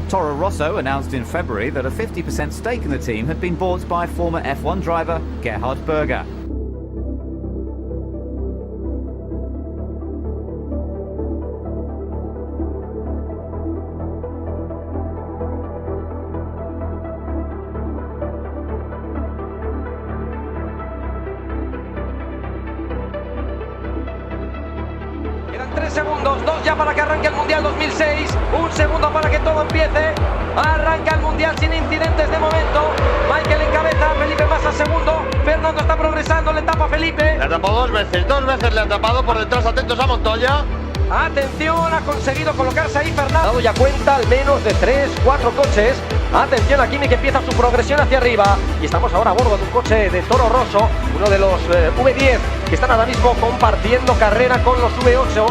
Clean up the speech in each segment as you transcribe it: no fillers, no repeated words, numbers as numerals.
Toro Rosso announced in February that a 50% stake in the team had been bought by former F1 driver Gerhard Berger. Quedan 3 segundos, 2 ya para que arranque el Mundial 2006, 1 segundo para que todo empiece. Arranca el Mundial sin incidentes de momento. Michael encabeza, Felipe Massa segundo. Fernando está progresando, le tapa Felipe. Le ha tapado dos veces le han tapado por detrás, atentos a Montoya. Atención, ha conseguido colocarse ahí Fernando. Ha dado ya cuenta al menos de 3, 4 coches. Atención a Kimi, que empieza su progresión hacia arriba. Y estamos ahora a bordo de un coche de Toro Rosso, uno de los V10 que están ahora mismo compartiendo carrera con los V8.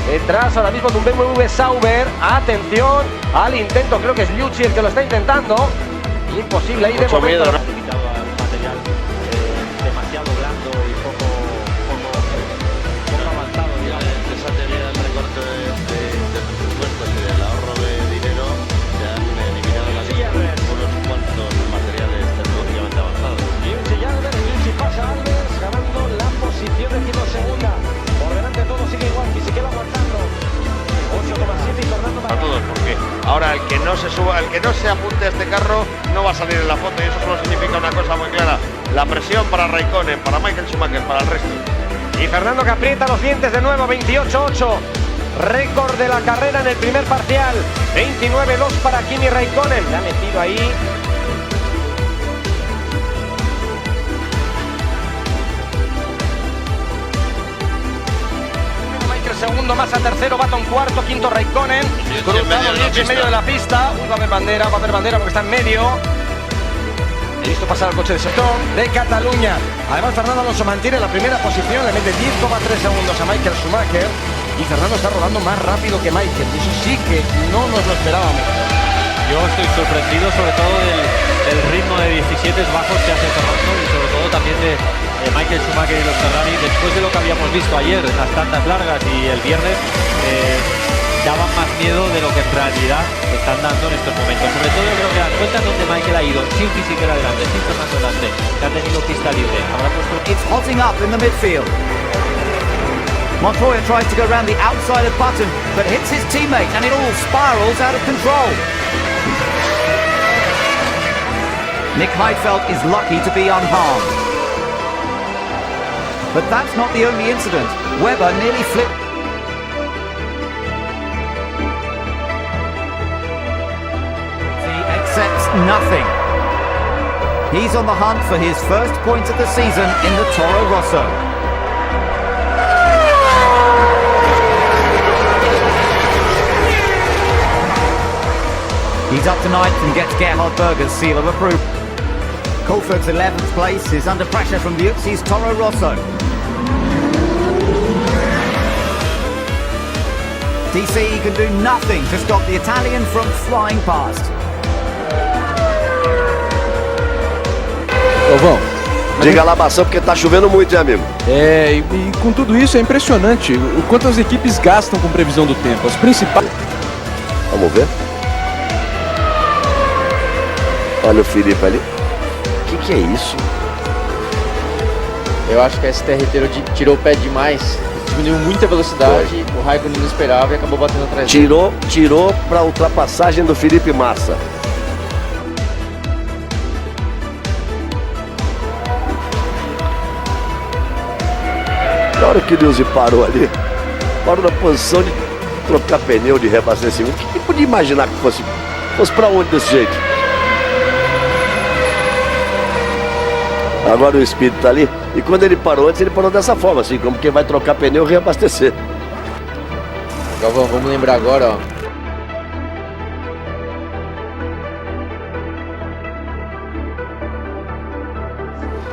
Detrás ahora mismo de un BMW Sauber. Atención al intento, creo que es Liucci el que lo está intentando. Imposible ahí de momento. Miedo, ¿no? Limitado al material demasiado blando y poco avanzado, digamos. Esa teoría del recorte de presupuestos y del ahorro de dinero se han eliminado las unos cuantos materiales tecnológicamente avanzados. Liucci y Albers, Liucci pasa a Albers, ganando la posición decimosegunda. Por delante todo sigue igual, Fisichella aguantando 8,7 y Fernando A todos, porque ahora el que no se suba, el que no se apunte a este carro no va a salir en la foto, y eso solo significa una cosa muy clara: la presión para Raikkonen, para Michael Schumacher, para el resto. Y Fernando, que aprieta los dientes de nuevo, 28-8, récord de la carrera en el primer parcial. 29-2 para Kimi Raikkonen, le ha metido ahí. Segundo, Massa tercero, Baton cuarto, quinto Raikkonen. Cruzado Liucci en medio de la pista. Va a haber bandera porque está en medio. He visto pasar el coche de sector de Cataluña. Además, Fernando Alonso mantiene la primera posición, le mete 10,3 segundos a Michael Schumacher. Y Fernando está rodando más rápido que Michael. Eso sí que no nos lo esperábamos. Yo estoy sorprendido sobre todo del ritmo de 17 bajos que hace Fernando y sobre todo también de Michael Schumacher y los Ferrari, después de lo que habíamos visto ayer, las tandas largas y el viernes, daban más miedo de lo que en realidad están dando en estos momentos. Sobre todo yo creo que las cuentas donde Michael ha ido sin Fisichella delante, sin Fernando delante, que ha tenido pista libre. Habrá puesto... It's hotting up in the midfield. Montoya tries to go around the outside of Button, but hits his teammate and it all spirals out of control. Nick Heidfeld is lucky to be unharmed. But that's not the only incident. Webber nearly flipped. He accepts nothing. He's on the hunt for his first point of the season in the Toro Rosso. He's up to 9th and gets Gerhard Berger's seal of approval. Coulthard's 11th place is under pressure from Liuzzi's Toro Rosso. DC can do nothing to stop the Italian from flying past. Galvão, diga lá, Maçã, porque tá chovendo muito, hein, amigo? e com tudo isso é impressionante o quanto as equipes gastam com previsão do tempo. As principais... Vamos ver. Olha o Felipe ali. O que é isso? Eu acho que a STR tirou o pé demais, diminuiu muita velocidade, o Raikkonen não esperava e acabou batendo atrás dele. Tirou para a ultrapassagem do Felipe Massa. Na hora que o Liuzzi parou ali, parou na posição de trocar pneu, de reabastecimento. Quem podia imaginar que fosse para onde desse jeito? Agora o Speed tá ali, e quando ele parou antes, ele parou dessa forma, assim, como quem vai trocar pneu e reabastecer. Galvão, vamos lembrar agora, ó.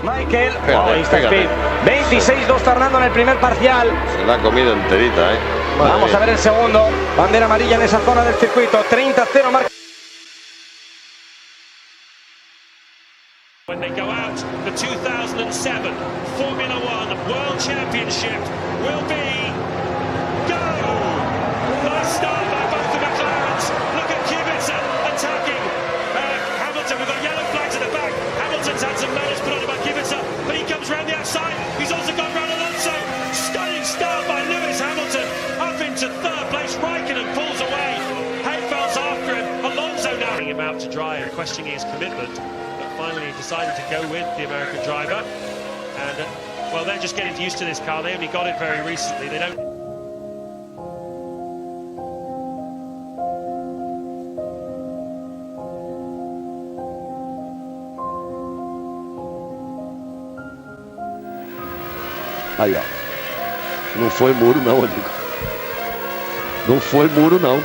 Michael, ahí está Speed. 26-2 Fernando en el primer parcial. Se la ha comido enterita, Vamos a ver el segundo. Bandera amarilla en esa zona del circuito. 30-0 marca. When they go out, the 2007 Formula One World Championship will be go! Nice start by both the McLarens. Look at Kubica and place. Raikkonen pulls away. Hayfeld's after him. Alonso now him out to dry and questioning his commitment, but finally decided to go with the American driver. And well, they're just getting used to this car. They only got it very recently. They don't. Aí, ó. Não foi muro não, amigo. Não foi muro não.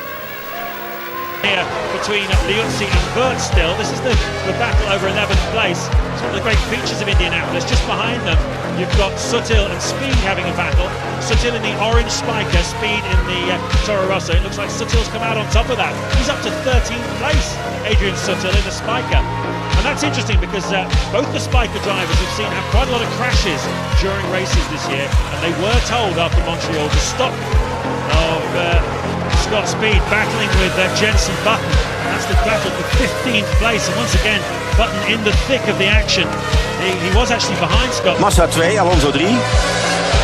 Here between Liuzzi and Burt still. This is the battle over 11th place. It's one of the great features of Indianapolis. Just behind them, you've got Sutil and Speed having a battle. Sutil in the orange Spiker, Speed in the Toro Rosso. It looks like Sutil's come out on top of that. He's up to 13th place, Adrian Sutil in the Spiker. And that's interesting because both the Spiker drivers we've seen have quite a lot of crashes during races this year, and they were told after Montreal to stop of Scott Speed battling with Jensen Button. That's the battle for 15th place, and once again Button in the thick of the action. He was actually behind Scott. Massa 2, Alonso 3,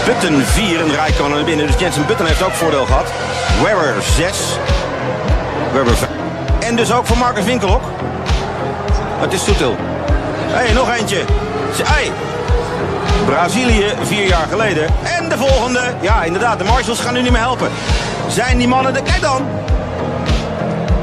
Button 4 en Raikkonen naar binnen. Dus Jensen Button heeft ook voordeel gehad. Webber 6, Webber 5. En dus ook voor Marcus Winkelhock. Het is Sutil. Hé, nog eentje. Hey. Brazilië 4 jaar geleden. En de volgende. Ja, inderdaad, de marshals gaan nu niet meer helpen. Zijn die mannen kijk dan.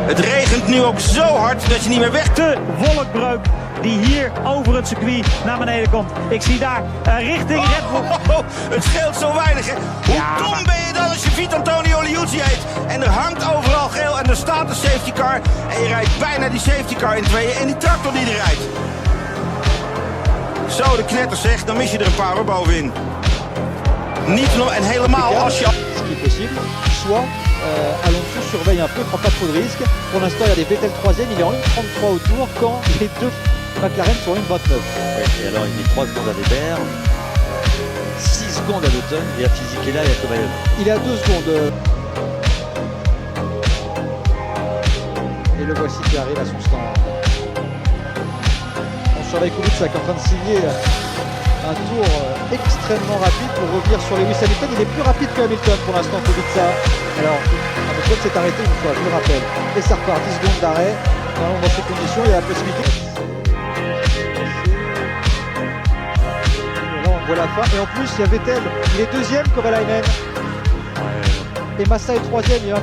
Het regent nu ook zo hard dat je niet meer weg... De wolkbreuk die hier over het circuit naar beneden komt. Ik zie daar richting Red Bull. Het scheelt zo weinig, hè. Hoe dom ben je dan als je Vito Antonio Liuzzi heet? En er hangt overal geel en er staat een safety car. En je rijdt bijna die safety car in tweeën en die tractor die er rijdt. Zo, de knetter zegt, dan mis je er een paar hoor bovenin. Niet nog en helemaal als je... Ce qui est possible, soit Alonso surveille un peu, prend pas trop de risques. Pour l'instant, il y a des Vettel 3e, il est en 1,33 au tour quand les deux McLaren sont en 1,29. Ouais, et alors il met 3 secondes à Weber, 6 secondes à Button et à Fisichella et à Kobayashi. Il est à 2 secondes. Et le voici qui arrive à son stand. On surveille Kubica qui est en train de signer un tour extrêmement rapide pour revenir sur Lewis Hamilton. Il est plus rapide que Hamilton pour l'instant, Kubica. Alors, Hamilton s'est arrêté une fois, je le rappelle. Et ça repart, 10 secondes d'arrêt. Dans ces conditions, il y a la possibilité. Et là, on voit la fin. Et en plus, il y a Vettel. Il est 2e, Kovalainen. Et Massa est 3e.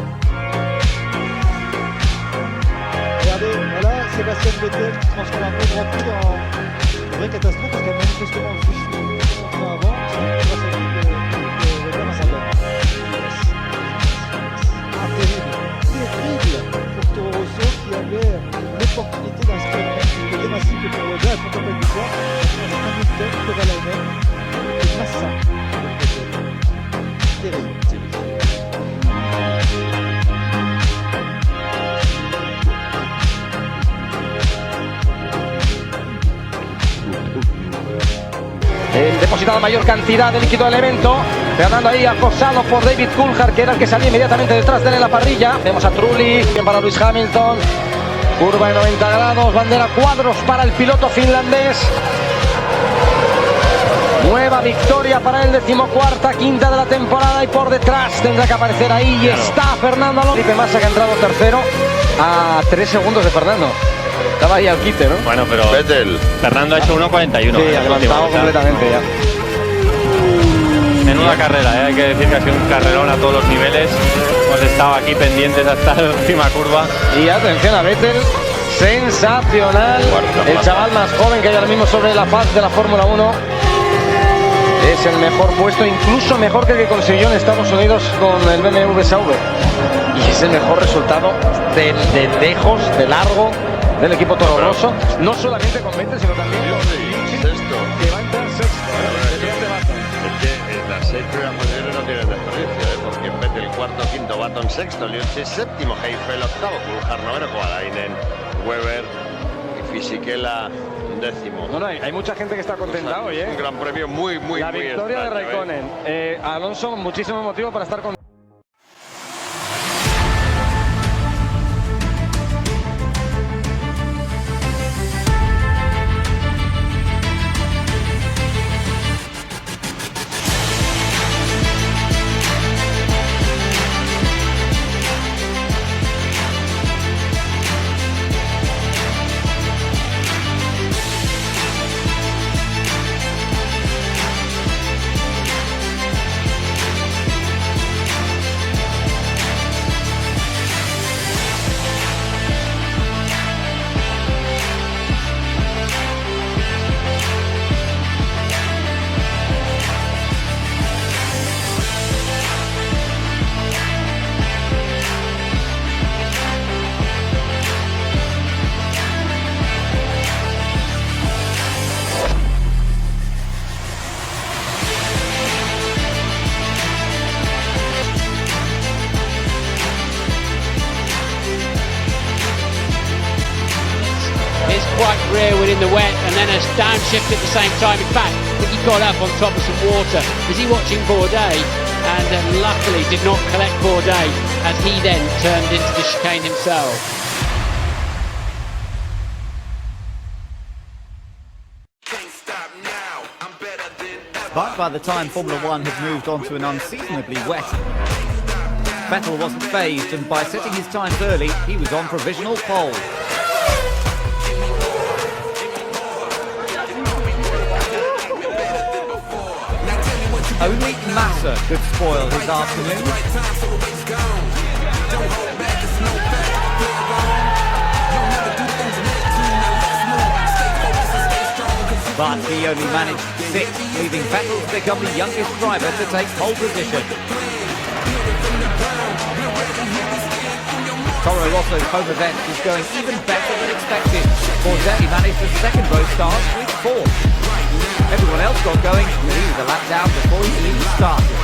Regardez, voilà, Sébastien Vettel qui transforme un peu le Grand Prix en une vraie catastrophe parce qu'il a manifestement vu avant. Grâce à Weber à sa terrible pour Toro Rosso qui avait l'opportunité d'inscrire le démassif pour Weber et pour complète victoire. Hamilton, Kovalainen et Massa. Terrible. Depositado mayor cantidad de líquido del evento. Fernando ahí acosado por David Coulthard, que era el que salía inmediatamente detrás de él en la parrilla. Vemos a Trulli, bien para Lewis Hamilton. Curva de 90 grados, bandera cuadros para el piloto finlandés. Nueva victoria para el 14ª, quinta de la temporada, y por detrás tendrá que aparecer ahí y está Fernando Alonso. Felipe Massa, que ha entrado tercero a 3 segundos de Fernando. Estaba ahí al quite, ¿no? Bueno, pero Vettel. Fernando ha hecho 1.41. Sí, adelantado completamente ya. Menuda carrera, hay que decir que ha sido un carrerón a todos los niveles. Hemos estado aquí pendientes hasta la última curva. Y atención a Vettel, sensacional. El chaval más joven que hay ahora mismo sobre la faz de la Fórmula 1. Es el mejor puesto, incluso mejor que el que consiguió en Estados Unidos con el BMW Sauber. Y es el mejor resultado de lejos, de largo, del equipo Toro Rosso. No solamente con Vettel, sino también con Sexto. que va a entrar sexto. Es que las 6 primeras posiciones no tienen desperdicio, porque Vettel cuarto, quinto, Button sexto, Liuzzi séptimo, Heifel octavo, Coulthard noveno, Kovalainen, Weber y Fisichella décimo. No, hay mucha gente que está contenta hoy, ¿eh? Un gran premio muy La victoria de extraño, Raikkonen. Alonso, muchísimo motivo para estar con... quite rearward in the wet and then a downshift at the same time. In fact, I think he got up on top of some water. Was he watching Bourdais? And luckily did not collect Bourdais as he then turned into the chicane himself. But by the time Formula One had moved on to an unseasonably wet, Vettel wasn't fazed, and by setting his times early, he was on provisional pole. Only Massa could spoil his afternoon. But he only managed 6, leaving Vettel to become the youngest driver to take pole position. Toro Rosso's home event is going even better than expected. Bourdais managed a second row start with 4th. Everyone else got going, and he was a lap down before he even started.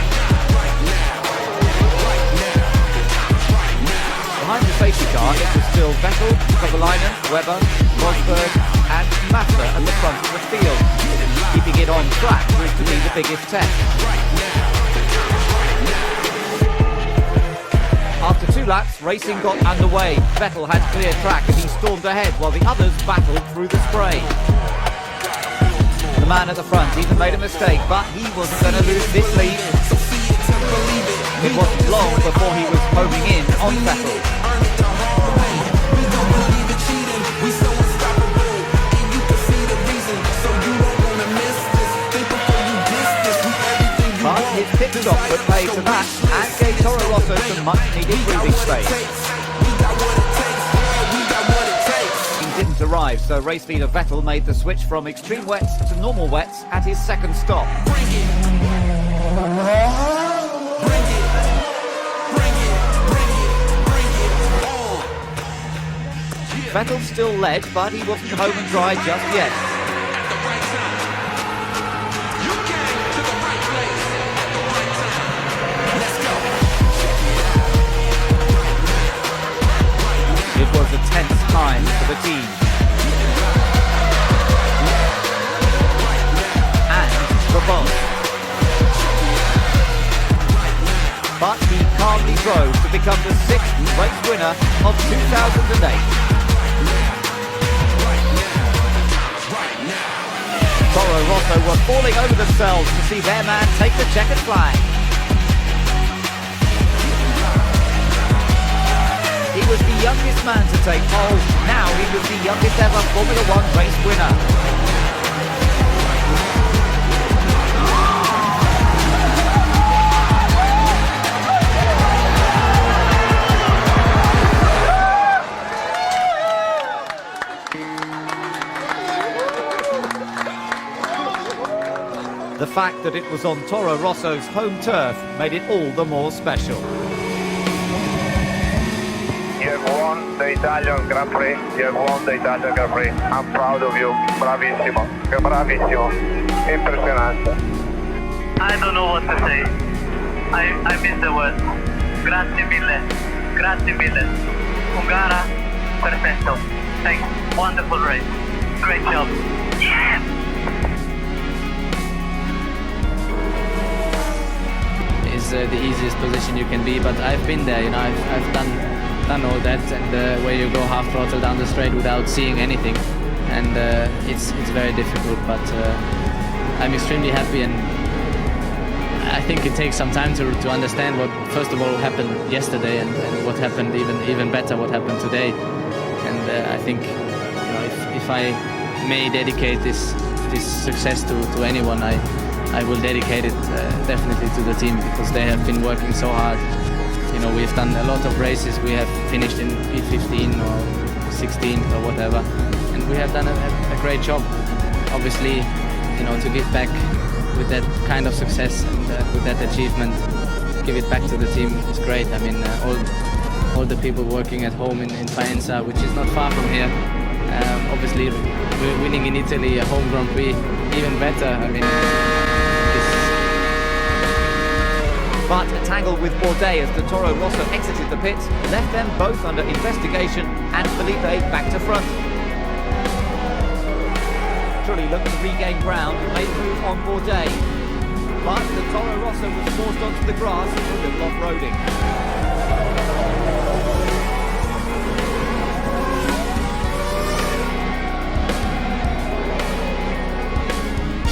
Behind the safety car, it was still Vettel, Kovalainen, Webber, Rosberg and Massa at the front of the field. Keeping it on track was to be the biggest test. After 2 laps, racing got underway. Vettel had clear track and he stormed ahead while the others battled through the spray. The man at the front even made a mistake, but he wasn't going to lose this lead. It wasn't long before he was homing in on Vettel. But his pit stop put paid to that and gave Toro Rosso some much-needed breathing space. Didn't arrive, so race leader Vettel made the switch from extreme wets to normal wets at his second stop. Vettel still led, but he wasn't home and dry just yet. It was a tense time for the team. And the boss. But he calmly drove to become the 6th race winner of 2008. Toro Rosso were falling over themselves to see their man take the checkered flag. He was the youngest man to take pole. Now he was the youngest ever Formula One race winner. The fact that it was on Toro Rosso's home turf made it all the more special. You have won the Italian Grand Prix. You have won the Italian Grand Prix. I'm proud of you. Bravissimo. Bravissimo. Impressionante. I don't know what to say. I miss the word. Grazie mille. Grazie mille. Ungara. Perfetto. Thanks. Wonderful race. Great job. Yeah! Is the easiest position you can be, but I've been there, you know, I've done all that, and where you go half throttle down the straight without seeing anything, and it's very difficult, but I'm extremely happy, and I think it takes some time to understand what first of all happened yesterday and what happened even better what happened today, and I think, you know, if I may dedicate this success to anyone, I will dedicate it definitely to the team, because they have been working so hard. You know, we've done a lot of races. We have finished in P15 or 16th or whatever, and we have done a great job. Obviously, you know, to give back with that kind of success and with that achievement, give it back to the team is great. I mean, all the people working at home in Faenza, which is not far from here. Obviously, we're winning in Italy a home Grand Prix, even better. I mean. But a tangle with Bourdais as the Toro Rosso exited the pits left them both under investigation and Felipe back to front. AlphaTauri looked to regain ground and made a move on Bourdais. But the Toro Rosso was forced onto the grass for a little off-roading.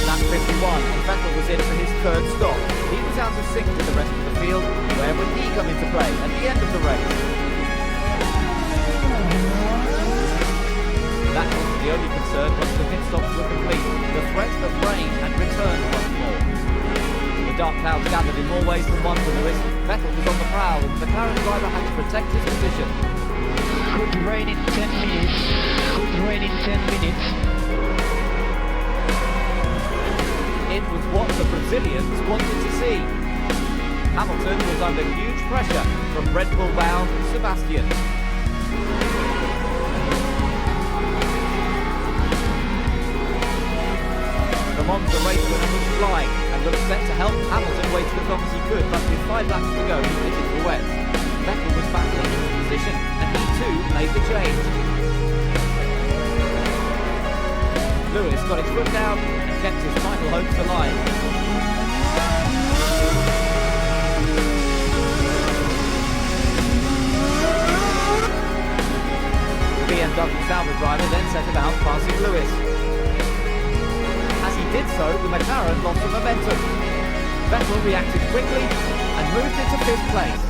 Lap 51, and Vettel was in for his third stop. He was out of sync with the rest of the field. Where would he come into play at the end of the race? That wasn't the only concern once the pit stops were complete. The threat of rain had returned once more. The dark clouds gathered in more ways than one for Lewis. Vettel was on the prowl and the McLaren driver had to protect his position. Could rain in 10 minutes. Could rain in 10 minutes. It was what the Brazilians wanted to see. Hamilton was under huge pressure from Red Bull bound Sebastian. The Monza race winner was flying and looked set to help Hamilton wait as long as he could, but with 5 laps to go he pitted for wet. Vettel was battling his position and he too made the change. Lewis got his foot down and kept his title hopes alive. The BMW Sauber driver then set about passing Lewis. As he did so, the McLaren lost the momentum. Vettel reacted quickly and moved into 5th place.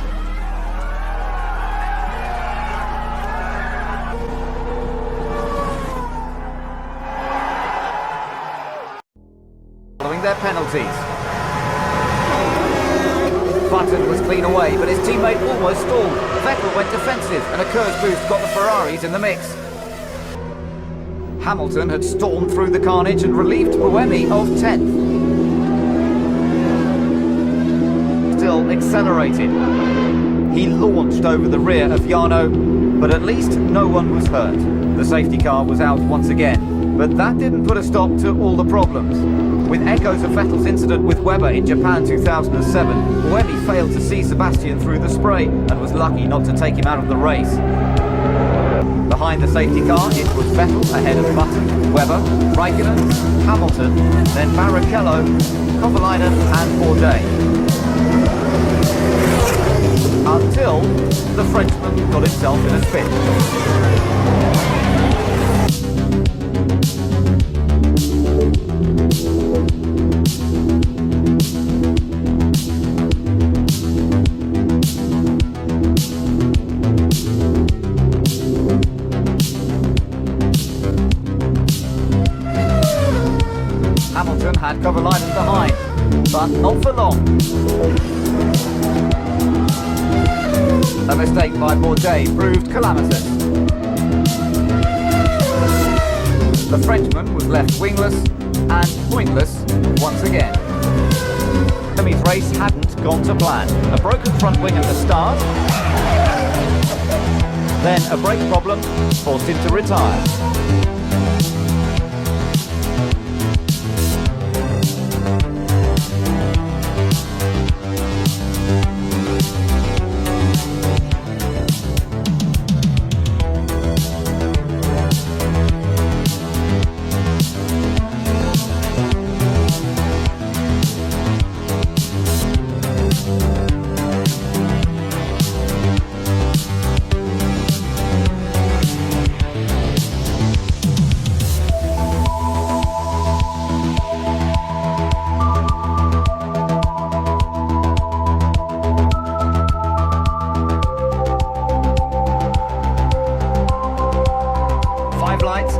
Following their penalties. Button was clean away, but his teammate almost stalled. Vettel went defensive and a curse boost got the Ferraris in the mix. Hamilton had stormed through the carnage and relieved Buemi of 10th. Still accelerated. He launched over the rear of Jarno, but at least no one was hurt. The safety car was out once again, but that didn't put a stop to all the problems. With echoes of Vettel's incident with Webber in Japan 2007, Buemi failed to see Sebastian through the spray and was lucky not to take him out of the race. Behind the safety car, it was Vettel ahead of Button, Webber, Raikkonen, Hamilton, then Barrichello, Kovalainen and Bourdais. Until the Frenchman got himself in a spin. Hamilton had Kovalainen behind, but not for long. A mistake by Bourdais proved calamitous. The Frenchman was left wingless and pointless once again. Buemi's race hadn't gone to plan. A broken front wing at the start, then a brake problem forced him to retire.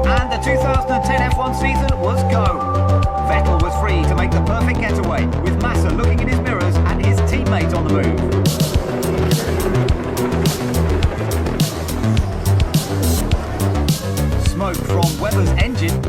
And the 2010 F1 season was go. Vettel was free to make the perfect getaway, with Massa looking in his mirrors and his teammate on the move. Smoke from Webber's engine.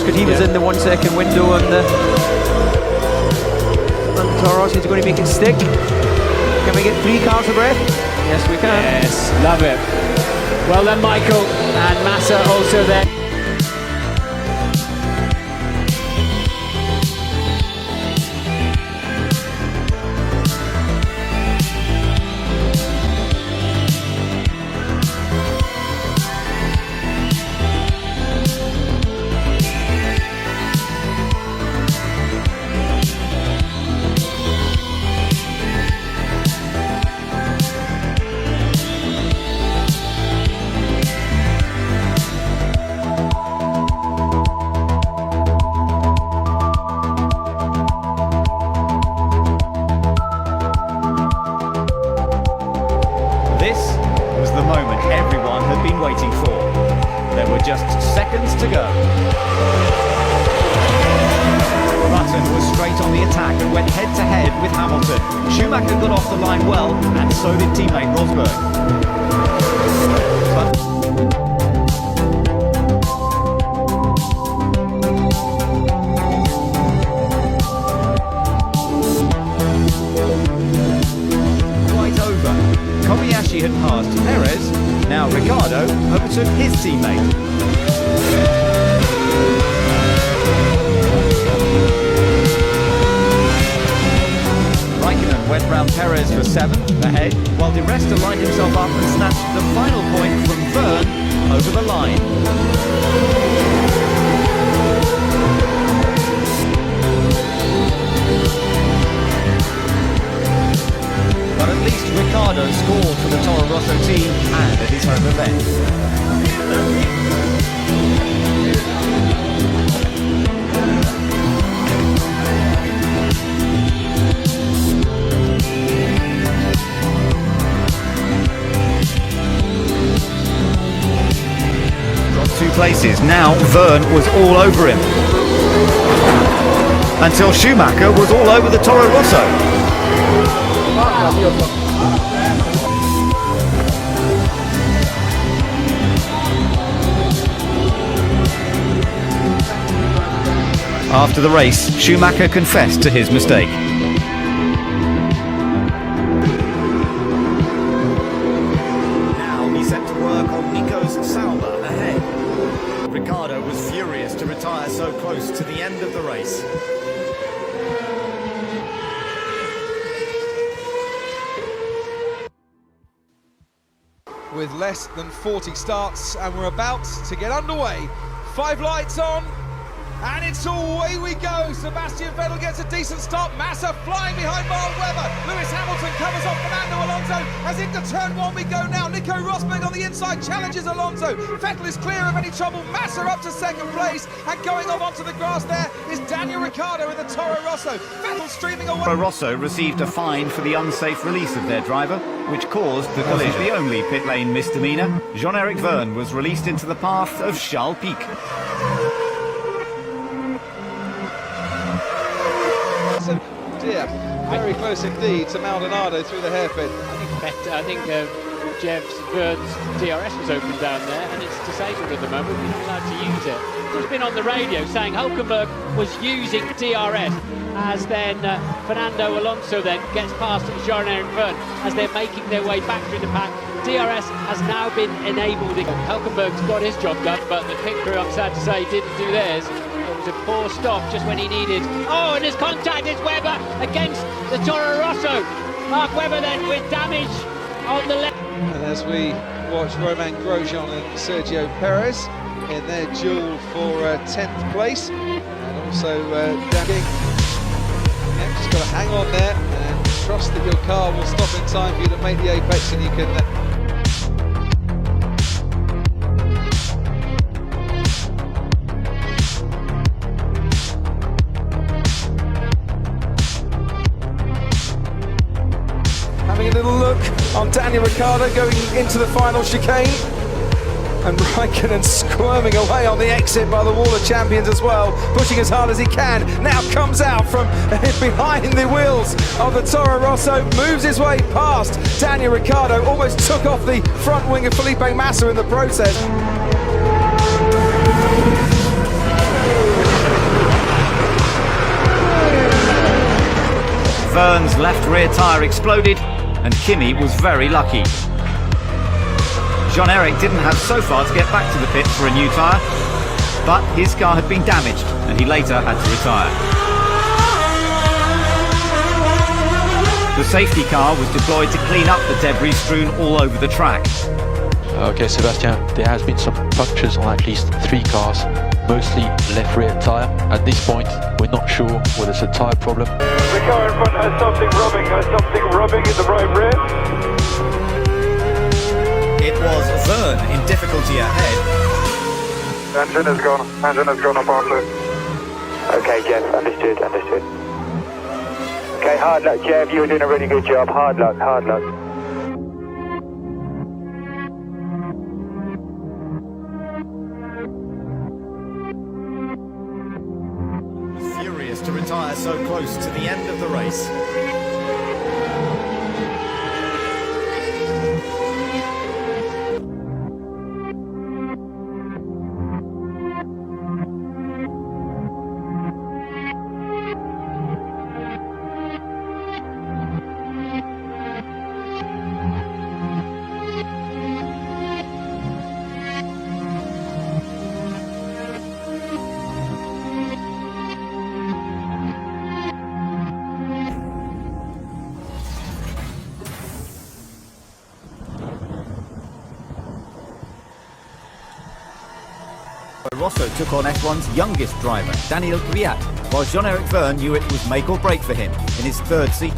because he was in the 1 second window and Toro Rosso is going to make it stick. Can we get 3 cars a breath? Yes, we can. Yes, love it. Well then, Michael, and Massa also there. Just seconds to go. Button was straight on the attack and went head to head with Hamilton. Schumacher got off the line well, and so did teammate Rosberg. Quite over. Kobayashi had passed Perez. Now Ricciardo overtook his teammate. Raikkonen went round Perez for 7th ahead, while Di Resta lined himself up and snatched the final point from Verne over the line. But at least Ricciardo scored for the Toro Rosso team and at his home event. Dropped 2 places, now Verne was all over him. Until Schumacher was all over the Toro Rosso. After the race, Schumacher confessed to his mistake. Now he set to work on Nico's Sauber ahead. Ricciardo was furious to retire so close to the end of the race. With less than 40 starts, and we're about to get underway. 5 lights on, and it's away we go. Sebastian Vettel gets a decent start. Massa flying behind Mark Webber. Lewis Hamilton covers off Fernando Alonso. As into turn 1 we go now. Nico Rosberg on the inside challenges Alonso. Vettel is clear of any trouble. Massa up to 2nd place, and going off onto the grass there is Daniel Ricciardo in the Toro Rosso. Vettel streaming away. Toro Rosso received a fine for the unsafe release of their driver, which caused the collision. The only pit lane misdemeanor. Jean-Eric Verne was released into the path of Charles Pic. Dear, very close indeed to Maldonado through the hairpin. I think Jev's Verne's DRS was open down there, and it's disabled at the moment. We're not allowed to use it. Just been on the radio saying Hulkenberg was using DRS, as then Fernando Alonso then gets past Jean-Eric Verne as they're making their way back through the pack. DRS has now been enabled. Hulkenberg's got his job done, but the pit crew, I'm sad to say, didn't do theirs. It was a poor stop just when he needed. Oh, and his contact is Webber against the Toro Rosso. Mark Webber then with damage on the left. And as we watch Romain Grosjean and Sergio Perez in their duel for 10th place, and also Danny. Yeah, just got to hang on there and trust that your car will stop in time for you to make the apex, and you can. Having a little look on Daniel Ricciardo going into the final chicane, and Raikkonen squirming away on the exit by the Wall of Champions as well, pushing as hard as he can. Now comes out from behind the wheels of the Toro Rosso, moves his way past Daniel Ricciardo, almost took off the front wing of Felipe Massa in the process. Verne's left rear tyre exploded and Kimi was very lucky. Jean-Eric didn't have so far to get back to the pit for a new tyre, but his car had been damaged and he later had to retire. The safety car was deployed to clean up the debris strewn all over the track. Okay, Sebastian, there has been some punctures on at least 3 cars, mostly left rear tyre. At this point, we're not sure whether it's a tyre problem. The car in front has something rubbing in the right rear. It was Verne in difficulty ahead. Engine is gone up onto. Okay, Jeff, understood. Okay, hard luck, Jeff, you were doing a really good job. Hard luck. Furious to retire so close to the end of the race. Rosso took on F1's youngest driver, Daniel Kvyat, while Jean-Eric Verne knew it was make or break for him in his third seat.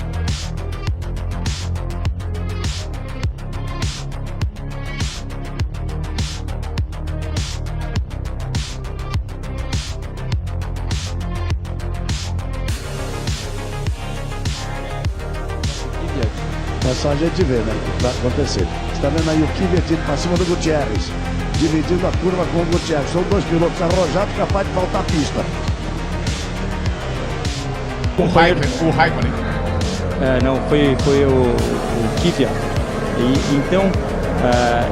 Essa a gente vê, né, o que vai acontecer. Você está vendo aí o Kvyat indo para cima do Gutierrez, dividindo a curva com o Gutierrez. São 2 pilotos arrojados capazes de faltar a pista. O Raikkonen. Não, foi o Kvyat. Então,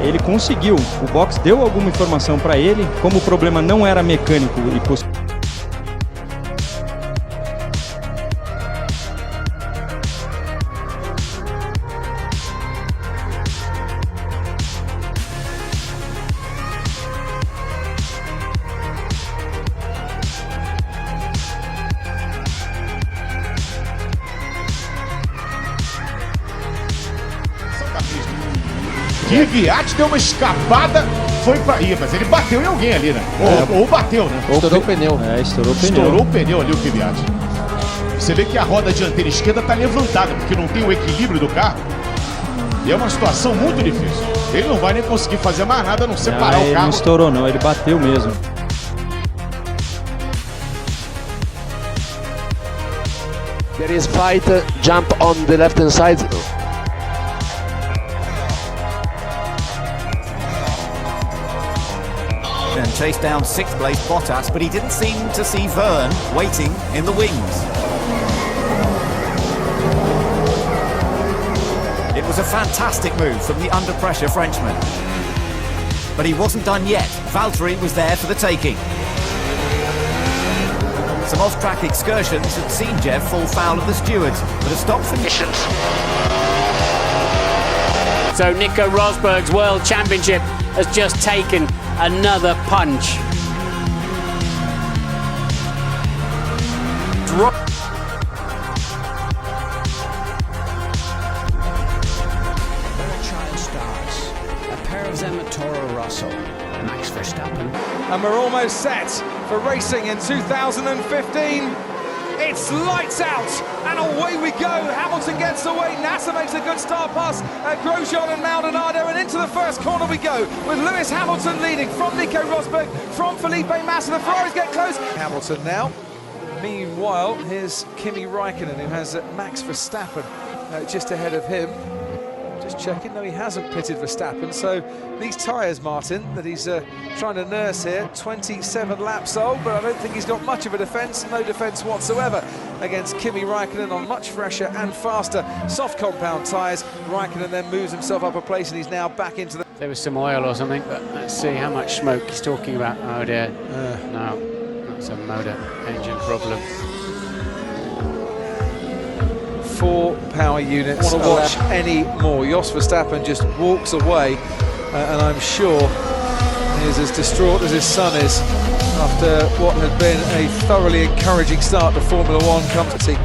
ele conseguiu. O box deu alguma informação para ele, como o problema não era mecânico e possível. Kvyat deu uma escapada, foi pra ir, mas ele bateu em alguém ali, né? Ou bateu, né? Estourou o pneu. Estourou o pneu ali o Kvyat. Você vê que a roda dianteira esquerda tá levantada, porque não tem o equilíbrio do carro. E é uma situação muito difícil. Ele não vai nem conseguir fazer mais nada a não ser parar o carro. Ele não estourou não, ele bateu mesmo. There is fight, jump on the left hand side. And chased down 6th place Bottas, but he didn't seem to see Verne waiting in the wings. It was a fantastic move from the under-pressure Frenchman. But he wasn't done yet. Valtteri was there for the taking. Some off-track excursions had seen Jeff fall foul of the stewards, but a stop for missions. So Nico Rosberg's World Championship has just taken another punch. Trial starts. A pair of them at Toro Rosso. Max Verstappen. And we're almost set for racing in 2015. It's lights out, and away we go. Hamilton gets away. Nasser makes a good start past Grosjean and Maldonado, and into the first corner we go, with Lewis Hamilton leading from Nico Rosberg, from Felipe Massa. The Ferraris get close. Hamilton now. Meanwhile, here's Kimi Raikkonen, who has Max Verstappen just ahead of him. Just checking, no, he hasn't pitted Verstappen. So these tyres, Martin, that he's trying to nurse here, 27 laps old, but I don't think he's got much of a defence, no defence whatsoever against Kimi Raikkonen on much fresher and faster soft compound tyres. Raikkonen then moves himself up a place and he's now back into the... There was some oil or something, but let's see how much smoke he's talking about. Oh dear, no, that's a motor engine problem. power units watch any more. Jos Verstappen just walks away, and I'm sure he is as distraught as his son is after what had been a thoroughly encouraging start to Formula One comes to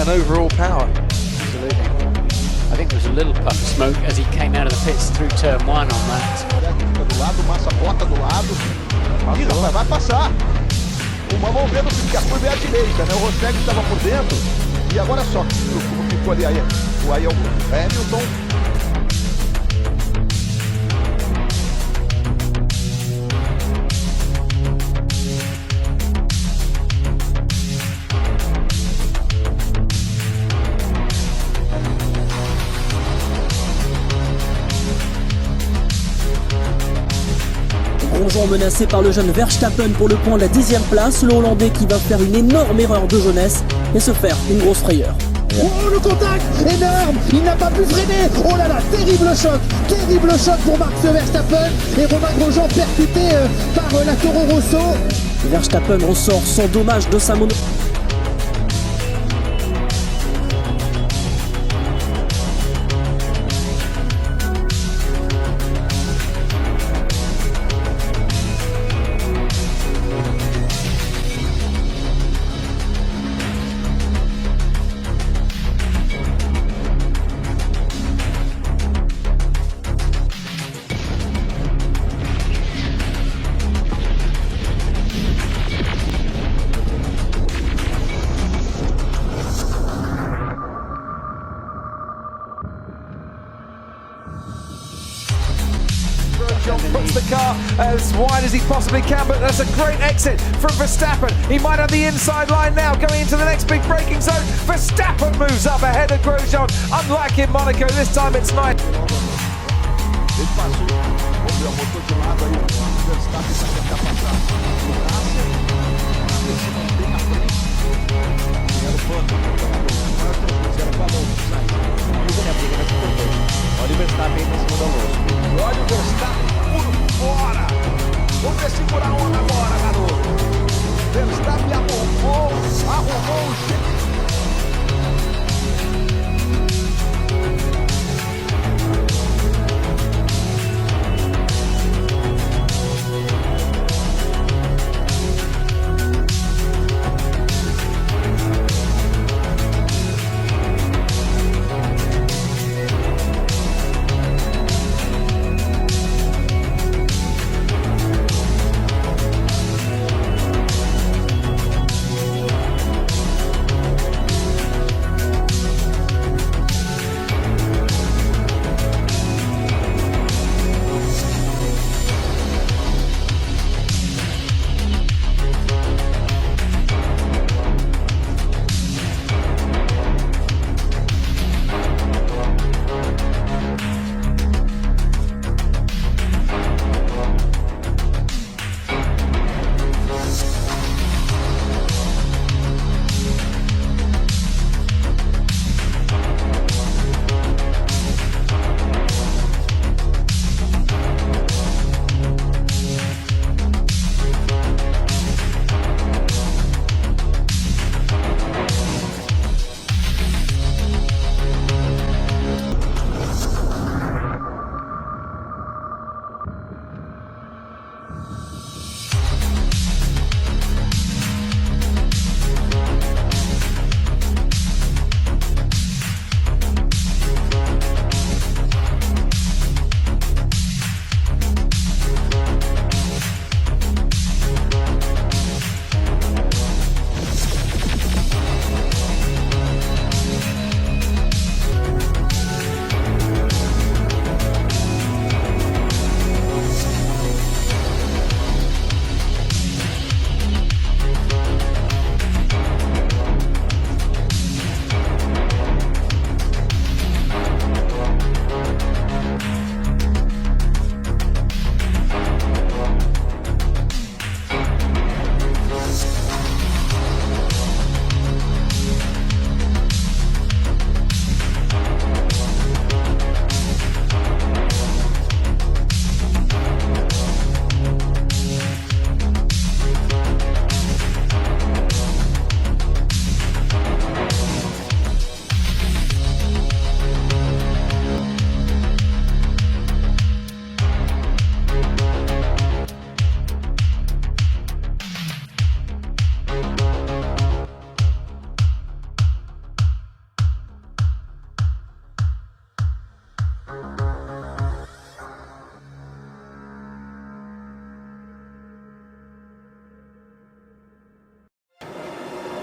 an overall power. Absolutely. I think there was a little puff of smoke as he came out of the pits through turn 1 on that. Do lado, Massa bota do lado. Ih, rapaz, vai passar. Vamos ver porque a curva é à direita, né? O Rosberg estava por dentro. E agora só, como ficou ali, aí é o Hamilton. Grosjean menacé par le jeune Verstappen pour le point de la 10e place, le Hollandais qui va faire une énorme erreur de jeunesse et se faire une grosse frayeur. Oh, le contact énorme, il n'a pas pu freiner. Oh là là, terrible choc pour Max Verstappen et Romain Grosjean percuté par la Toro Rosso. Verstappen ressort sans dommage de sa mono. Puts the car as wide as he possibly can, but that's a great exit from Verstappen. He might have the inside line now, going into the next big braking zone. Verstappen moves up ahead of Grosjean. Unlike in Monaco, this time it's night. Olha o Verstappen em cima do Alonso. Olha o Verstappen por fora. Vamos ver segurar a onda agora, garoto. Verstappen arrumou o jeito.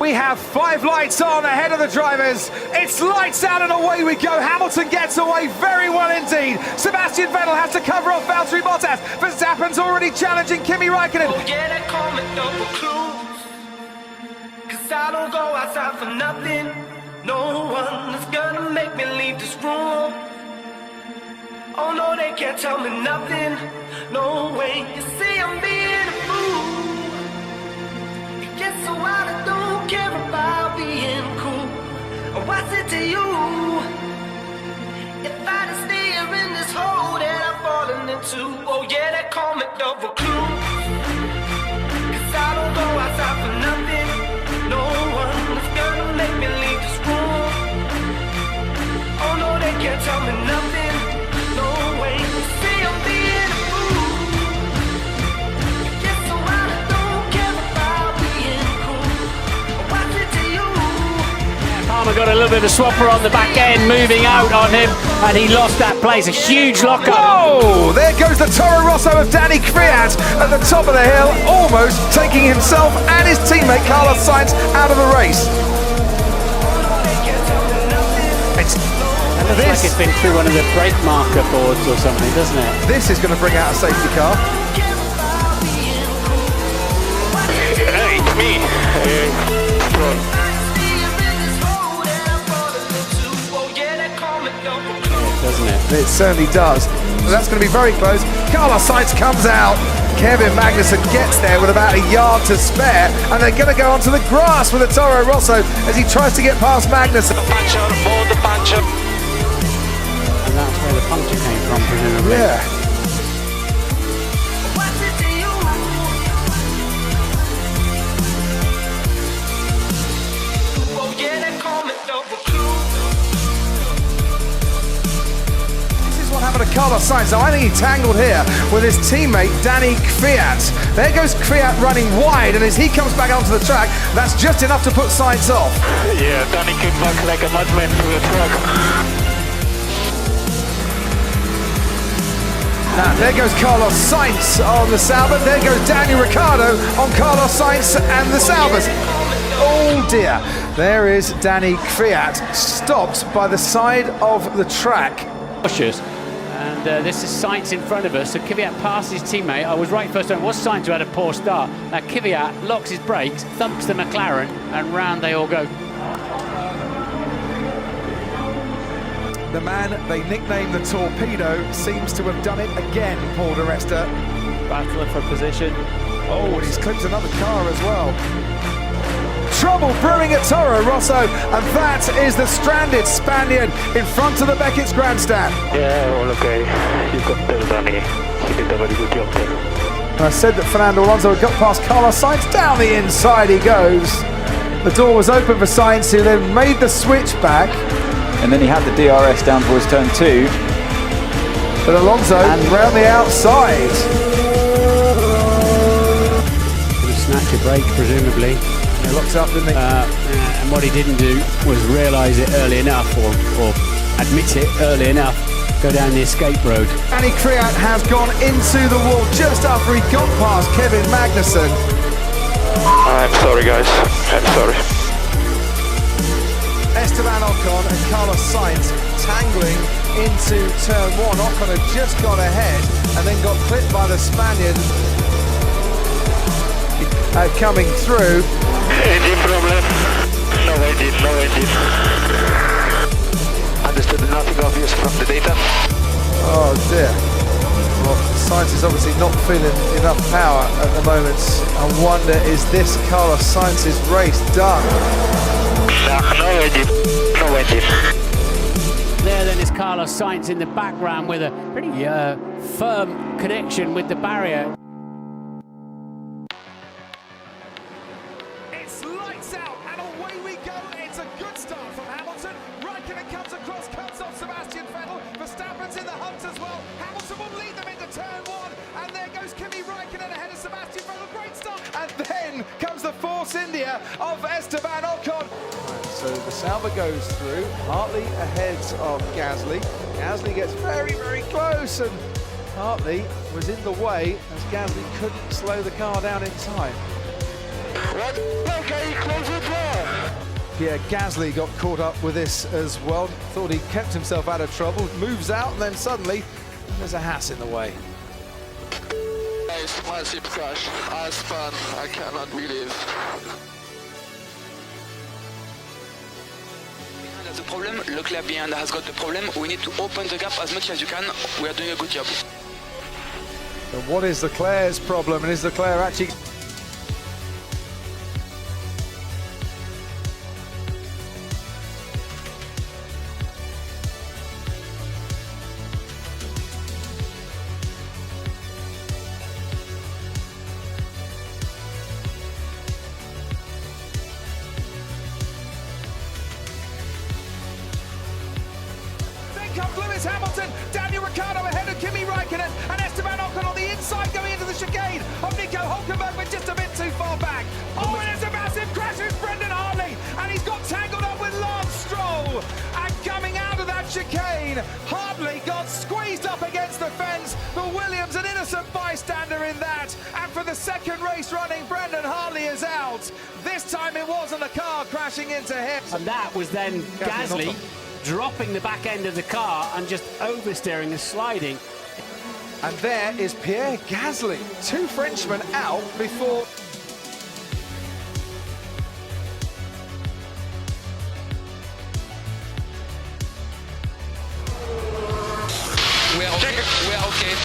We have 5 lights on ahead of the drivers. It's lights out and away we go. Hamilton gets away very well indeed. Sebastian Vettel has to cover off Valtteri Bottas. Verstappen's already challenging Kimi Räikkönen. Oh yeah, they call me double clues. 'Cause I don't go outside for nothing. No one is gonna make me leave this room. Oh no, they can't tell me nothing. No way. You see, I'm being a fool. Yes, so I don't care about being cool. What's it to you? If I just stay here in this hole that I'm falling into. Oh yeah, they call me double clues. 'Cause I don't go outside for nothing. No one is gonna make me leave this room. Oh no, they can't tell me nothing. No way. You see, I'm being a fool. Yes, so I don't care about being cool. What's it to you? Palmer got a little bit of swapper on the back end, moving out on him, and he lost that place. A huge lockup. Whoa! There goes the Toro Rosso of Danny Kvyat at the top of the hill, almost taking himself and his teammate Carlos Sainz out of the race. It looks like it's been through one of the brake marker boards or something, doesn't it? This is going to bring out a safety car. Hey, it's me. Doesn't it? It certainly does. That's going to be very close. Carlos Sainz comes out. Kevin Magnussen gets there with about a yard to spare, and they're going to go onto the grass with the Toro Rosso as he tries to get past Magnussen. And that's where the puncture came from, presumably. Yeah. This is what happened to Carlos Sainz. So I think he tangled here with his teammate Danny Kvyat. There goes Kvyat running wide, and as he comes back onto the track, that's just enough to put Sainz off. Yeah, Danny came back like a madman to the track. Now, there goes Carlos Sainz on the Sauber. There goes Daniel Ricciardo on Carlos Sainz and the Saubers. Oh dear. There is Danny Kvyat, stopped by the side of the track. And this is Sainz in front of us. So Kvyat passed his teammate. I was right first time. It was Sainz who had a poor start. Now Kvyat locks his brakes, thumps the McLaren, and round they all go. The man they nicknamed the Torpedo seems to have done it again, Paul di Resta. Battling for position. Oh, and he's clipped another car as well. Trouble brewing at Toro Rosso, and that is the stranded Spaniard in front of the Beckett's grandstand. Yeah, all okay. You got there, Danny. He did a very good job there. I said that Fernando Alonso had got past Carlos Sainz. Down the inside he goes. The door was open for Sainz, who then made the switch back. And then he had the DRS down towards turn 2. But Alonso round the outside. Gonna snatch a break, presumably. He locked up, didn't he? And what he didn't do was realise it early enough, or admit it early enough. Go down the escape road. Danny Kvyat has gone into the wall just after he got past Kevin Magnussen. I'm sorry, guys. I'm sorry. Esteban Ocon and Carlos Sainz tangling into turn 1. Ocon had just gone ahead and then got clipped by the Spaniard coming through. Engine problem. No engine, no engine. Understood, nothing obvious from the data. Oh dear. Well, Sainz is obviously not feeling enough power at the moment. I wonder, is this Carlos Sainz's race done? No engine, no engine. There then is Carlos Sainz in the background with a pretty firm connection with the barrier. It's lights out and away we go. It's a good start from Hamilton. Räikkönen comes across, cuts off Sebastian Vettel. Verstappen's in the hunt as well. Hamilton will lead them into turn 1, and there goes Kimi Räikkönen ahead of Sebastian Vettel. Great start. And then comes the Force India of Esteban Ocon. So the Sauber goes through, Hartley ahead of Gasly. Gasly gets very, very close, and Hartley was in the way as Gasly couldn't slow the car down in time. What? Okay, close it down. Pierre Gasly got caught up with this as well. Thought he kept himself out of trouble, moves out, and then suddenly there's a Haas in the way. Nice, massive crash. I spun, I cannot believe. That's the problem. Leclerc behind has got the problem. We need to open the gap as much as you can. We are doing a good job. But what is Leclerc's problem, and is Leclerc actually... comes Lewis Hamilton, Daniel Ricciardo ahead of Kimi Raikkonen, and Esteban Ocon on the inside going into the chicane of Nico Hülkenberg, but just a bit too far back. Oh, and it's a massive crash with Brendan Hartley, and he's got tangled up with Lance Stroll. And coming out of that chicane, Hartley got squeezed up against the fence, but Williams an innocent bystander in that. And for the second race running, Brendan Hartley is out. This time it wasn't a car crashing into him. And that was then Gasly dropping the back end of the car and just oversteering and sliding. And there is Pierre Gasly. Two Frenchmen out before... We're okay. We're okay.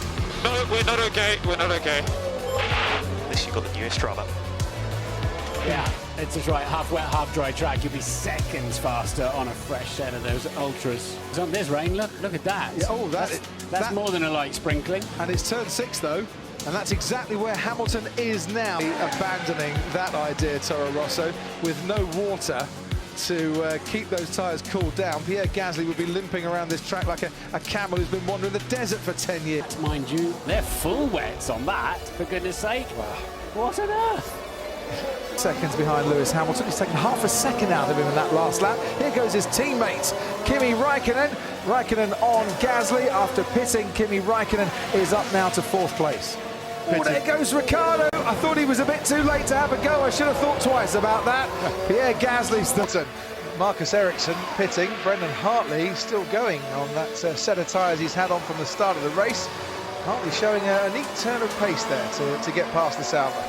No, we're not okay. We're not okay. At least you got the newest driver. Yeah, it's a dry, half wet, half dry track. You'll be seconds faster on a fresh set of those ultras. It's on this rain. Look at that. Yeah, oh, that's more than a light sprinkling. And it's turn 6 though, and that's exactly where Hamilton is now, abandoning that idea, Toro Rosso, with no water to keep those tyres cooled down. Pierre Gasly would be limping around this track like a camel who's been wandering the desert for 10 years. Mind you, they're full wets on that, for goodness sake. Wow. What on earth? Seconds behind Lewis Hamilton. He's taken half a second out of him in that last lap. Here goes his teammate, Kimi Raikkonen. Raikkonen on Gasly after pitting. Kimi Raikkonen is up now to 4th place. Oh, there goes Ricciardo. I thought he was a bit too late to have a go. I should have thought twice about that. Pierre Gasly still. Marcus Ericsson pitting. Brendan Hartley still going on that set of tyres he's had on from the start of the race. Hartley showing a neat turn of pace there to get past the Sauber.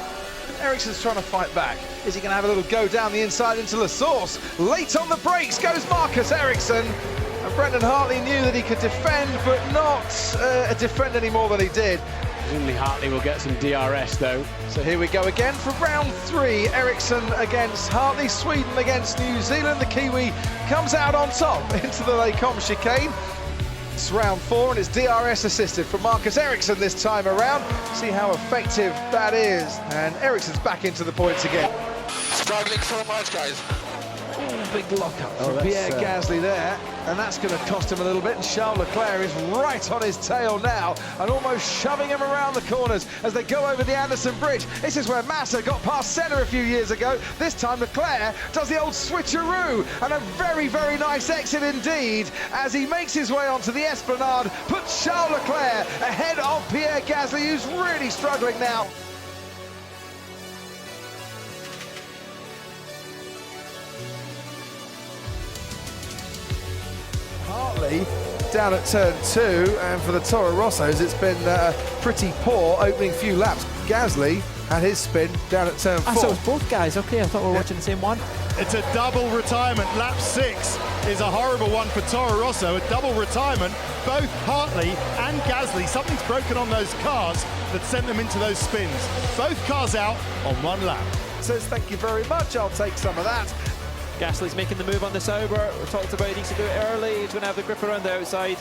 Ericsson's trying to fight back. Is he going to have a little go down the inside into La Source? Late on the brakes goes Marcus Ericsson. And Brendan Hartley knew that he could defend, but not defend any more than he did. Presumably Hartley will get some DRS though. So here we go again for round 3. Ericsson against Hartley, Sweden against New Zealand. The Kiwi comes out on top into the Les Combes chicane. It's round 4 and it's DRS assisted for Marcus Ericsson this time around. See how effective that is. And Ericsson's back into the points again. Struggling so much, guys. Ooh, big lock-up from Pierre Gasly there. And that's going to cost him a little bit. And Charles Leclerc is right on his tail now and almost shoving him around the corners as they go over the Anderson Bridge. This is where Massa got past Senna a few years ago. This time Leclerc does the old switcheroo, and a very, very nice exit indeed as he makes his way onto the Esplanade, puts Charles Leclerc ahead of Pierre Gasly, who's really struggling now. Hartley down at turn 2, and for the Toro Rossos it's been a pretty poor opening few laps. Gasly had his spin down at turn 4. So it's both guys, okay, I thought we were watching the same one. It's a double retirement. Lap 6 is a horrible one for Toro Rosso, a double retirement. Both Hartley and Gasly, something's broken on those cars that sent them into those spins. Both cars out on one lap. Says thank you very much, I'll take some of that. Gasly's making the move on the Sauber. We talked about he needs to do it early. He's going to have the grip around the outside,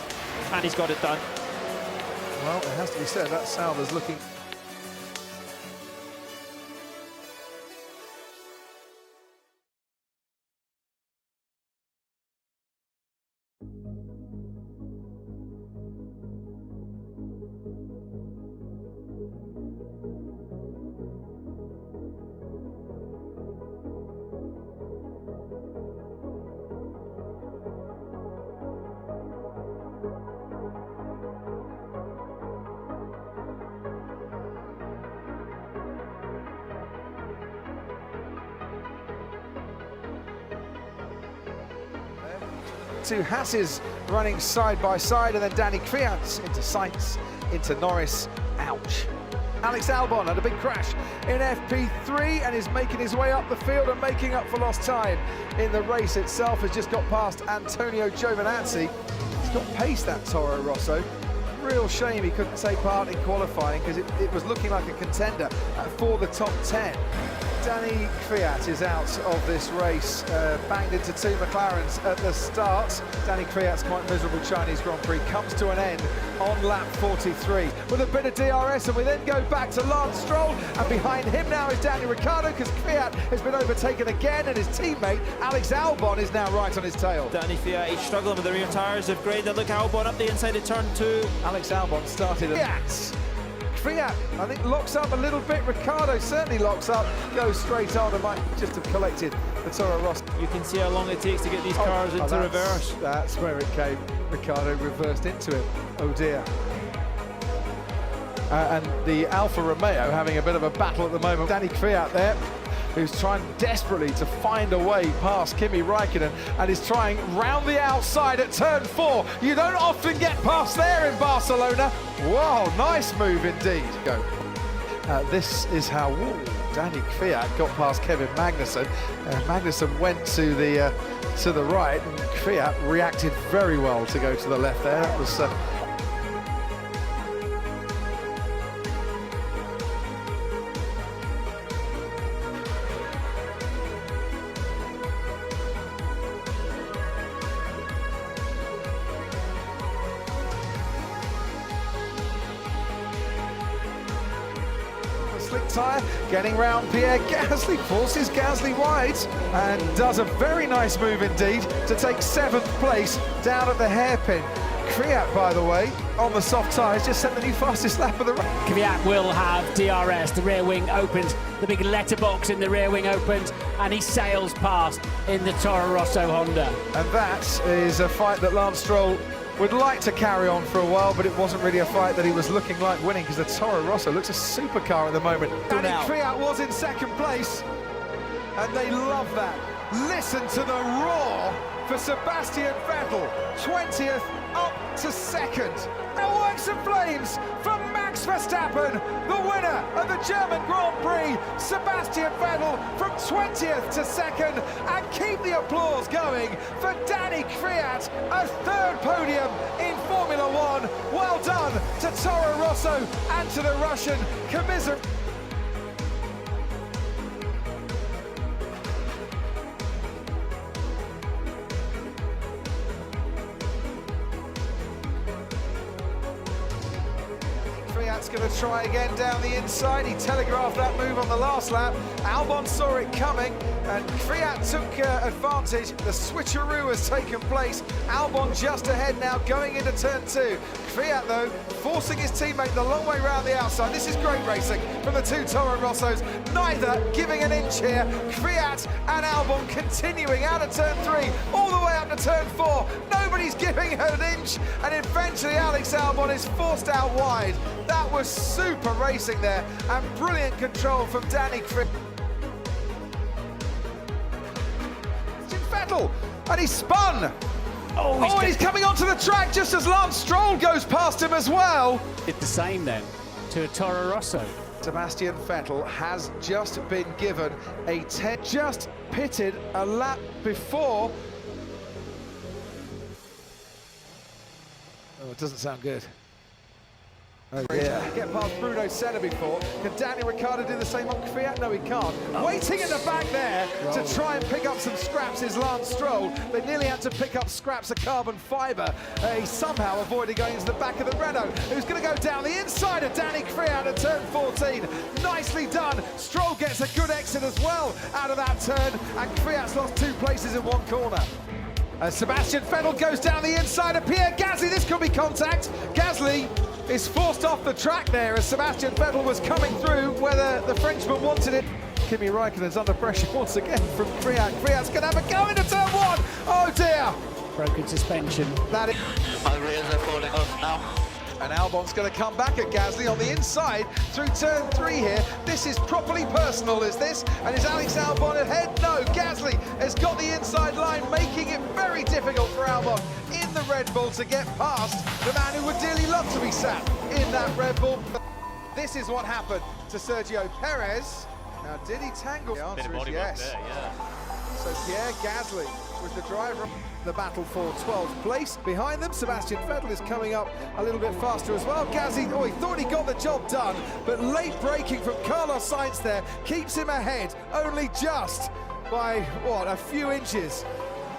and he's got it done. Well, it has to be said, that Sauber's looking... Two Hasses running side by side, and then Danny Kvyat into Sainz, into Norris. Ouch. Alex Albon had a big crash in FP3 and is making his way up the field and making up for lost time in the race itself. Has just got past Antonio Giovinazzi. He's got pace, that Toro Rosso. Real shame he couldn't take part in qualifying because it was looking like a contender for the top 10. Danny Kvyat is out of this race, banged into two McLarens at the start. Danny Kvyat's quite miserable Chinese Grand Prix comes to an end on lap 43 with a bit of DRS, and we then go back to Lance Stroll, and behind him now is Daniel Ricciardo because Kvyat has been overtaken again, and his teammate Alex Albon is now right on his tail. Danny Kvyat, he's struggling with the rear tyres, they've graded. Look, Albon up the inside of turn 2. Alex Albon started Kvyat, I think, locks up a little bit. Ricciardo certainly locks up, goes straight on, and might just have collected the Toro Rosso. You can see how long it takes to get these cars into reverse. That's where it came. Ricciardo reversed into it. Oh dear. And the Alfa Romeo having a bit of a battle at the moment. Danny Kvyat there, who's trying desperately to find a way past Kimi Räikkönen, and is trying round the outside at turn 4. You don't often get past there in Barcelona. Wow, nice move indeed. Go. This is how Danny Kvyat got past Kevin Magnussen. Magnussen went to the right, and Kvyat reacted very well to go to the left there. That was slick tyre, getting round Pierre Gasly, forces Gasly wide, and does a very nice move indeed to take 7th place down at the hairpin. Kvyat, by the way, on the soft tyres, just set the new fastest lap of the race. Kvyat will have DRS, the rear wing opens, the big letterbox in the rear wing opens, and he sails past in the Toro Rosso Honda. And that is a fight that Lance Stroll would like to carry on for a while, but it wasn't really a fight that he was looking like winning, because the Toro Rosso looks a supercar at the moment. Danny Kvyat was in 2nd place, and they love that. Listen to the roar for Sebastian Vettel, 20th up to 2nd. Now works and flames for Max Verstappen, the winner of the German Grand Prix. Sebastian Vettel from 20th to 2nd, and keep the applause going for Danny Kvyat, a 3rd podium in Formula 1. Well done to Toro Rosso and to the Russian. Commiserate. Kvyat's going to try again down the inside. He telegraphed that move on the last lap. Albon saw it coming, and Kvyat took advantage. The switcheroo has taken place. Albon just ahead now, going into turn 2. Kvyat, though, forcing his teammate the long way round the outside. This is great racing from the two Toro Rossos, neither giving an inch here. Kvyat and Albon continuing out of turn 3, all the way up to turn 4. Nobody's giving an inch, and eventually Alex Albon is forced out wide. That was super racing there, and brilliant control from Danny Kvyat. Vettel, and he spun. And he's coming onto the track just as Lance Stroll goes past him as well. Did the same then to a Toro Rosso. Sebastian Vettel has just been given a 10, just pitted a lap before. Oh, it doesn't sound good. Oh, yeah. Get past Bruno Senna before. Can Daniel Ricciardo do the same on Kvyat? No, he can't. Waiting in the back there to try and pick up some scraps is Lance Stroll. They nearly had to pick up scraps of carbon fibre. He somehow avoided going into the back of the Renault, who's going to go down the inside of Danny Kvyat at turn 14. Nicely done. Stroll gets a good exit as well out of that turn, and Kvyat's lost 2 places in 1 corner. Sebastian Vettel goes down the inside of Pierre Gasly. This could be contact. Gasly is forced off the track there as Sebastian Vettel was coming through where the Frenchman wanted it. Kimi Räikkönen's under pressure once again from Kvyat. Kvyat's going to have a go into turn 1. Oh dear. Broken suspension. That is. My rears are falling off now. And Albon's going to come back at Gasly on the inside through turn 3 here. This is properly personal, is this? And is Alex Albon ahead? No, Gasly has got the inside line, making it very difficult for Albon in the Red Bull to get past the man who would dearly love to be sat in that Red Bull. This is what happened to Sergio Perez. Now, did he tangle? The answer is yes. So Pierre Gasly was the driver of the battle for 12th place. Behind them, Sebastian Vettel is coming up a little bit faster as well. Gasly, he thought he got the job done, but late braking from Carlos Sainz there keeps him ahead, only just by, what, a few inches.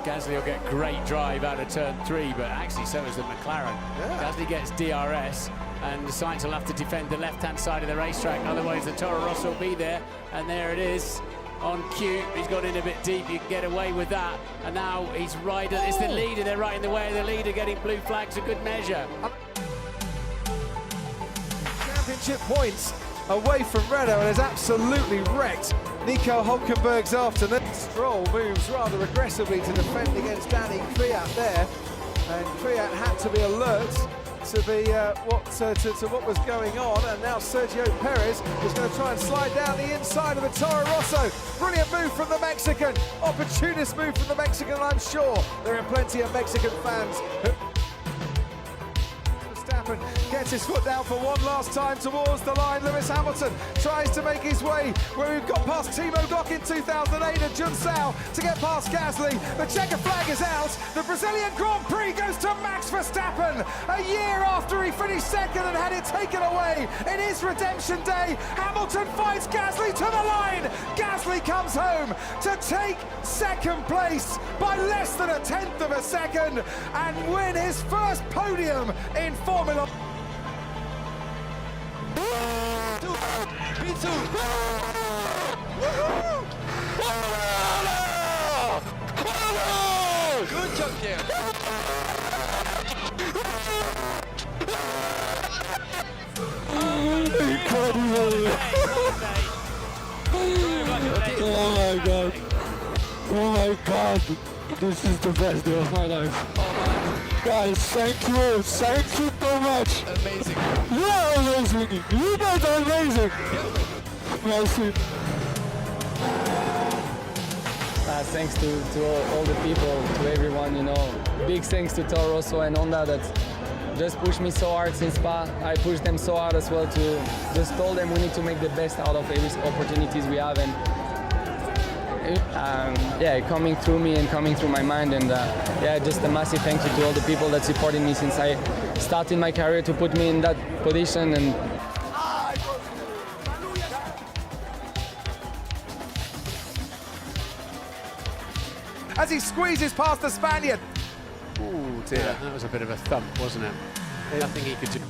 Gasly will get great drive out of turn 3, but actually so is the McLaren. Yeah. Gasly gets DRS, and Sainz will have to defend the left-hand side of the racetrack, otherwise the Toro Rosso will be there, and there it is. On cue, he's got in a bit deep, you can get away with that, and now he's right, it's the leader, they're right in the way of the leader, getting blue flags a good measure. Championship points away from Renault and is absolutely wrecked Nico Hülkenberg's afternoon. Stroll moves rather aggressively to defend against Danny Kvyat there, and Kvyat had to be alert to what was going on, and now Sergio Perez is going to try and slide down the inside of the Toro Rosso. Brilliant move from the Mexican, opportunist move from the Mexican, and I'm sure there are plenty of Mexican fans who gets his foot down for one last time towards the line. Lewis Hamilton tries to make his way where we've got past Timo Glock in 2008 and Jun Sao to get past Gasly. The checker flag is out. The Brazilian Grand Prix goes to Max Verstappen a year after he finished second and had it taken away in his redemption day. Hamilton fights Gasly to the line. Gasly comes home to take second place by less than 1/10 of a second and win his first podium in Formula. P2. Good job, Kim. Incredible. Oh my god. Oh my god. This is the best day of my life. Guys, thank you so much. Amazing. You are amazing. You guys are amazing. Merci. Thanks to all the people, to everyone, you know. Big thanks to Toro Rosso and Honda that just pushed me so hard since Spa. I pushed them so hard as well to just told them we need to make the best out of every opportunities we have, and yeah, coming through me and coming through my mind, and yeah, just a massive thank you to all the people that supported me since I started my career to put me in that position. And as he squeezes past the Spaniard. Ooh dear. Yeah, that was a bit of a thump, wasn't it? Nothing he could do.